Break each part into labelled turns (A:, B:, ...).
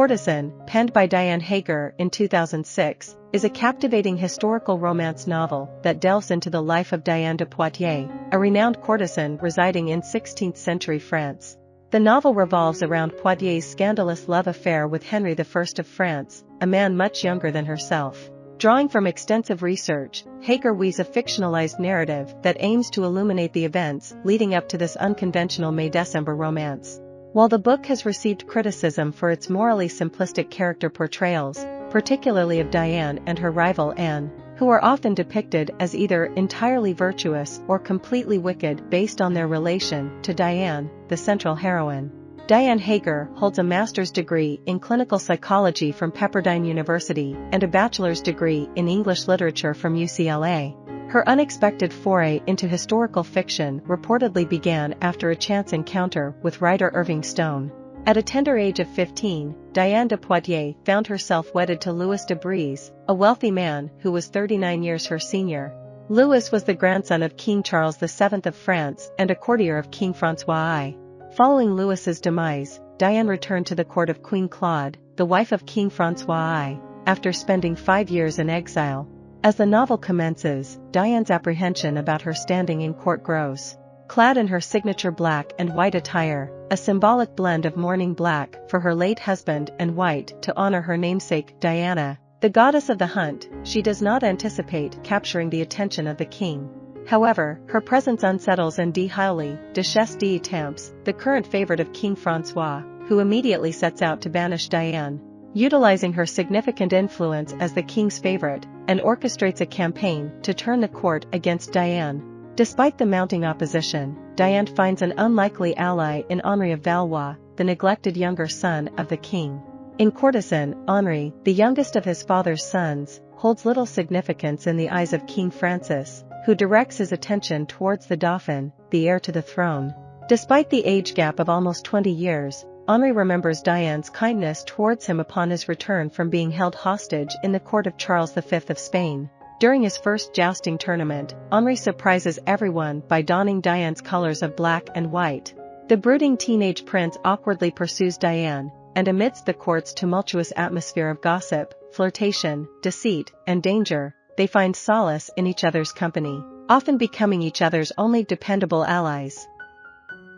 A: Courtesan, penned by Diane Haeger in 2006, is a captivating historical romance novel that delves into the life of Diane de Poitiers, a renowned courtesan residing in 16th-century France. The novel revolves around Poitiers' scandalous love affair with Henry I of France, a man much younger than herself. Drawing from extensive research, Haeger weaves a fictionalized narrative that aims to illuminate the events leading up to this unconventional May-December romance. While the book has received criticism for its morally simplistic character portrayals, particularly of Diane and her rival Anne, who are often depicted as either entirely virtuous or completely wicked based on their relation to Diane, the central heroine. Diane Haeger holds a master's degree in clinical psychology from Pepperdine University and a bachelor's degree in English literature from UCLA. Her unexpected foray into historical fiction reportedly began after a chance encounter with writer Irving Stone. At a tender age of 15, Diane de Poitiers found herself wedded to Louis de Brézé, a wealthy man who was 39 years her senior. Louis was the grandson of King Charles VII of France and a courtier of King François I. Following Louis's demise, Diane returned to the court of Queen Claude, the wife of King François I, after spending 5 years in exile. As the novel commences, Diane's apprehension about her standing in court grows. Clad in her signature black and white attire, a symbolic blend of mourning black for her late husband and white to honor her namesake Diana, the goddess of the hunt, she does not anticipate capturing the attention of the king. However, her presence unsettles Anne Hauley, Duchesse d'Etampes, the current favorite of King François, who immediately sets out to banish Diane. Utilizing her significant influence as the king's favorite, and orchestrates a campaign to turn the court against Diane. Despite the mounting opposition, Diane finds an unlikely ally in Henri of Valois, the neglected younger son of the king. In Courtesan, Henri, the youngest of his father's sons, holds little significance in the eyes of King Francis, who directs his attention towards the Dauphin, the heir to the throne. Despite the age gap of almost 20 years, Henri remembers Diane's kindness towards him upon his return from being held hostage in the court of Charles V of Spain. During his first jousting tournament, Henri surprises everyone by donning Diane's colors of black and white. The brooding teenage prince awkwardly pursues Diane, and amidst the court's tumultuous atmosphere of gossip, flirtation, deceit, and danger, they find solace in each other's company, often becoming each other's only dependable allies.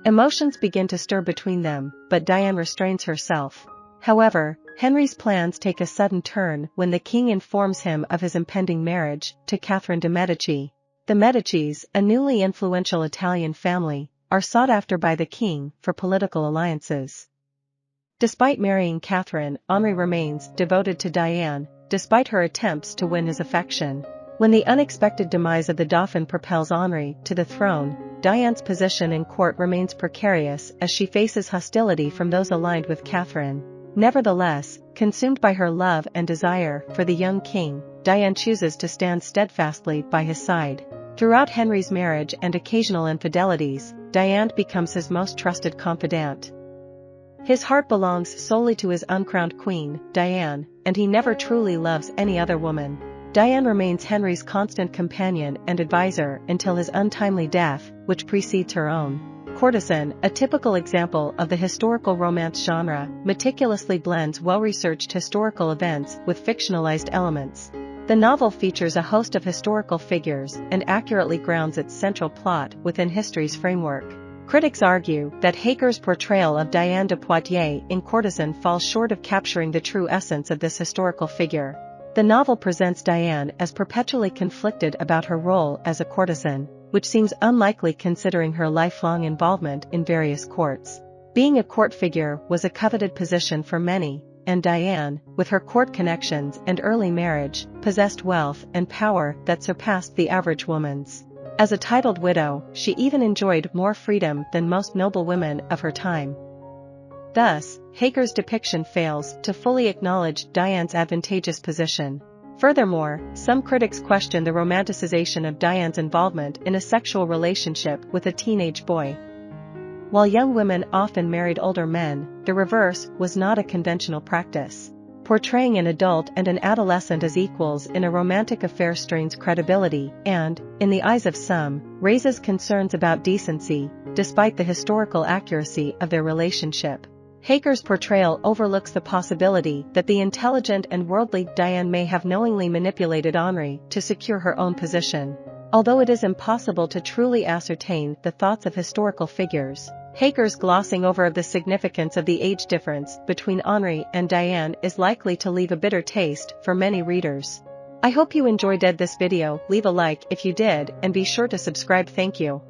A: Emotions begin to stir between them, but Diane restrains herself. However, Henry's plans take a sudden turn when the king informs him of his impending marriage to Catherine de' Medici. The Medicis, a newly influential Italian family, are sought after by the king for political alliances. Despite marrying Catherine, Henri remains devoted to Diane, despite her attempts to win his affection. When the unexpected demise of the Dauphin propels Henri to the throne, Diane's position in court remains precarious as she faces hostility from those aligned with Catherine. Nevertheless, consumed by her love and desire for the young king, Diane chooses to stand steadfastly by his side. Throughout Henry's marriage and occasional infidelities, Diane becomes his most trusted confidant. His heart belongs solely to his uncrowned queen, Diane, and he never truly loves any other woman. Diane remains Henry's constant companion and advisor until his untimely death, which precedes her own. Courtesan, a typical example of the historical romance genre, meticulously blends well-researched historical events with fictionalized elements. The novel features a host of historical figures and accurately grounds its central plot within history's framework. Critics argue that Haeger's portrayal of Diane de Poitiers in Courtesan falls short of capturing the true essence of this historical figure. The novel presents Diane as perpetually conflicted about her role as a courtesan, which seems unlikely considering her lifelong involvement in various courts. Being a court figure was a coveted position for many, and Diane, with her court connections and early marriage, possessed wealth and power that surpassed the average woman's. As a titled widow, she even enjoyed more freedom than most noble women of her time. Thus, Haeger's depiction fails to fully acknowledge Diane's advantageous position. Furthermore, some critics question the romanticization of Diane's involvement in a sexual relationship with a teenage boy. While young women often married older men, the reverse was not a conventional practice. Portraying an adult and an adolescent as equals in a romantic affair strains credibility and, in the eyes of some, raises concerns about decency, despite the historical accuracy of their relationship. Haeger's portrayal overlooks the possibility that the intelligent and worldly Diane may have knowingly manipulated Henri to secure her own position. Although it is impossible to truly ascertain the thoughts of historical figures, Haeger's glossing over of the significance of the age difference between Henri and Diane is likely to leave a bitter taste for many readers. I hope you enjoyed this video. Leave a like if you did and be sure to subscribe. Thank you.